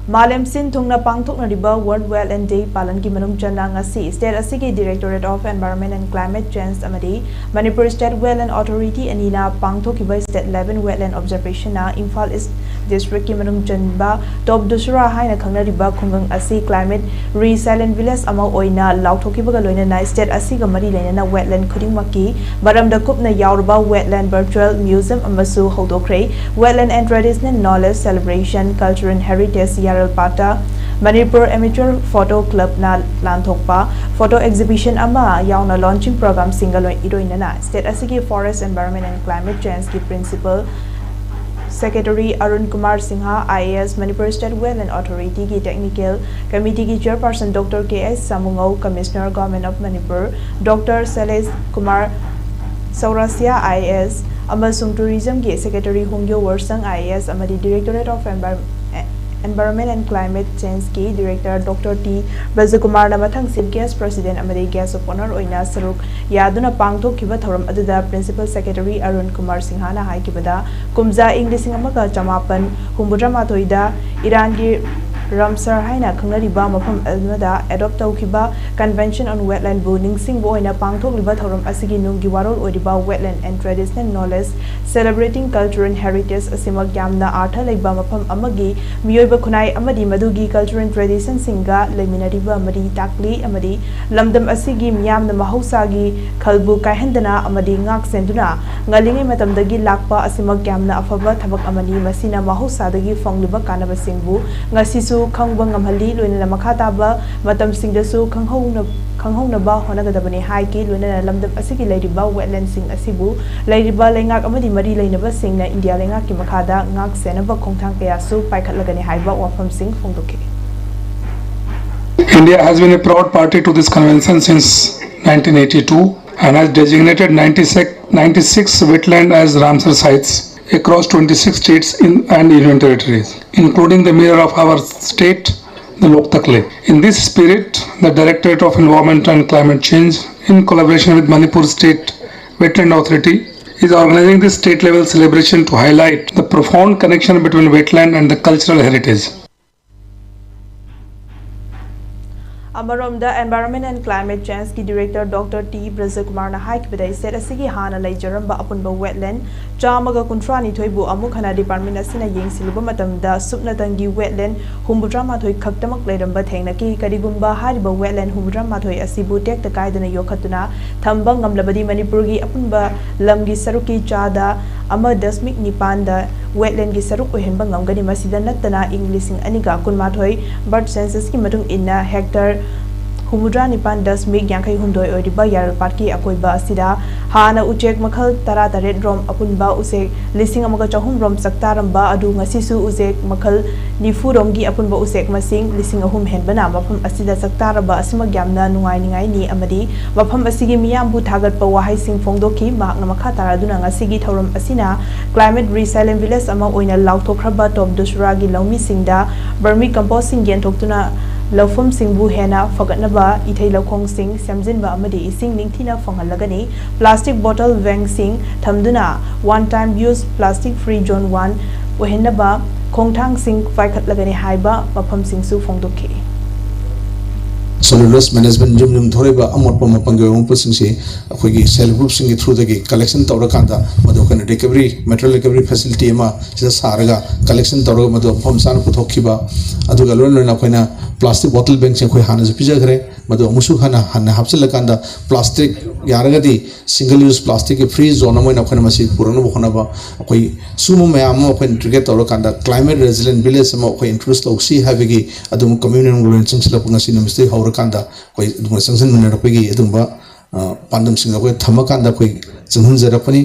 Malem Sin Thungna Pangthokhre Riba World Wetland Day Palan ki manung chana ngasi State Asigi Directorate of Environment and Climate Change amadi Manipur State Wetland Authority anina Pangthokhre State 11 Wetland Observation na imphal East District ki manung chanba top dusura haina khangna riba khungang asi climate resilient village ama oina lauthokiba ga loina na state asiga mari leina na wetland khuding maki baramda kupna yaurba wetland virtual museum amasu hodokre wetland and traditional knowledge celebration culture and heritage yaralpat Manipur Amateur Photo Club na lanthokpa photo exhibition ama yauna launching program single iroina na state asigi forest environment and climate change ki principal Secretary Arun Kumar Singha IAS Manipur State Wetland Authority ki Technical Committee ki Chairperson Dr. K.S. Samungau Commissioner Government of Manipur Dr. Sales Kumar Saurasya IAS amasung Tourism ki Secretary Hungyo Warsang IAS amadi Directorate of Environment and Climate Change ki Director Dr. T. Bazakumar Namathang Sip Guest President amadi Guest of Honor oina saruk yaduna pangthokhiba thoram aduda Principal Secretary Arun Kumar Singha na haikibada kumza English amaga chamapan humbudra da Iran ki Ramsar haina khangnariba mafam almada adopt tawkhiba Convention on Wetland Building singbo oina pangthokliba thoram asigi nunggi warol oriba wetland and traditional knowledge celebrating culture and heritage asima gyamna artha leiba mafam amagi miyoiba khunai amadi madugi culture and tradition singa leiminariba amadi takli amadi lamdam asigi miyamna mahausagi khalbu kaihandana amadi ngak senduna ngalingai matamdagi lakpa asima gyamna afaba thabak amani masina mahausadagi fongliba kanaba singbu ngasisu khangba ngamhali loina makhataba matam singdasu khanghounaba honagadabani haiki loina lamdam asigi leiriba wetland sing asibu leiriba lengak amadi mari leinaba singna India lengak ki makhada ngak senaba khongthang kaya su paikhatlagani haiba wafam sing phongdoke. India has been a proud party to this convention since 1982 and has designated 96 wetland as Ramsar sites across 26 states and union territories, including the mirror of our state, the thakta. In this spirit, the Directorate of Environment and Climate Change, in collaboration with Manipur State Wetland Authority, is organizing this state-level celebration to highlight the profound connection between wetland and the cultural heritage. Amarom Environment and Climate Change ki Director Dr. T. Bazakumar na haikibada said asigi hana leijaramba apunba wetland chamaga kuntrani thoibu amuk hana department asina yengsilba matamda supnatangi wetland humbudrama thoi khaktamak leiramba thengna ki karigumba hariba wetland humbudrama thoi asibu tekta kaidana yokhatuna thamba ngamlabadi Manipur gi apunba lamgi saruki chada ama dasmik nipanda wetland gi saruk ohenba ngamgani masida nattana inglising aniga kunmathoi bird census ki matung inna hectare Humudra Nipan does make Yankai Hundoi or Riba Yaralpatki Akoiba Sida Hana Uchek Makal Tarata Red Rom Apunba Usek Listing Amakachahum Rom Saktaramba Adu Ngasisu Uzek Makal Nifu Romgi Apunba Usek Masing Listing a home Henbana Mapam Asida Saktaraba Asima Gamna Nuai Ni Amadi Mapam Asigi Miyambu Tagat Pawahai Sing Fongdoki Magna Makatara Duna Asigi Torum Asina Climate Resilient Village Ama Oina Lautokraba Top Dusragi Lomi Singda Burmi Composting Gentoktuna Lofum Singbu Hena Fagatnaba Itay Lokong Sing Samzinba Amadi Sing Ningtina Fongalagani Plastic Bottle Vang Sing Tamduna One Time Use Plastic Free Zone 1 Wahenaba Kongtang Sing Faikatlagani Haiba Mapam Sing Su Fongdoke Solid management jum thoreba amot pa mapangge pusing si akhoi self group sing through the collection tawra kanda madu kan recovery material recovery facility ma sida saraga collection tawra madu phom san puthokhiba adu galon na khoina plastic bottle bank se khoi hana pija gre madu musu khana hana hapsel kanda plastic yaragadi single use plastic free zone ma na khoina masi purano bokhona ba akhoi sumo ma am khoi integrate tawra kanda climate resilient village ma khoi interest loksi habigi adu community ngulin singla ngasi namste haura kanda koi dunga sangsan munera pegi edungba pandam singa koi thamakanda koi jumhun jara pani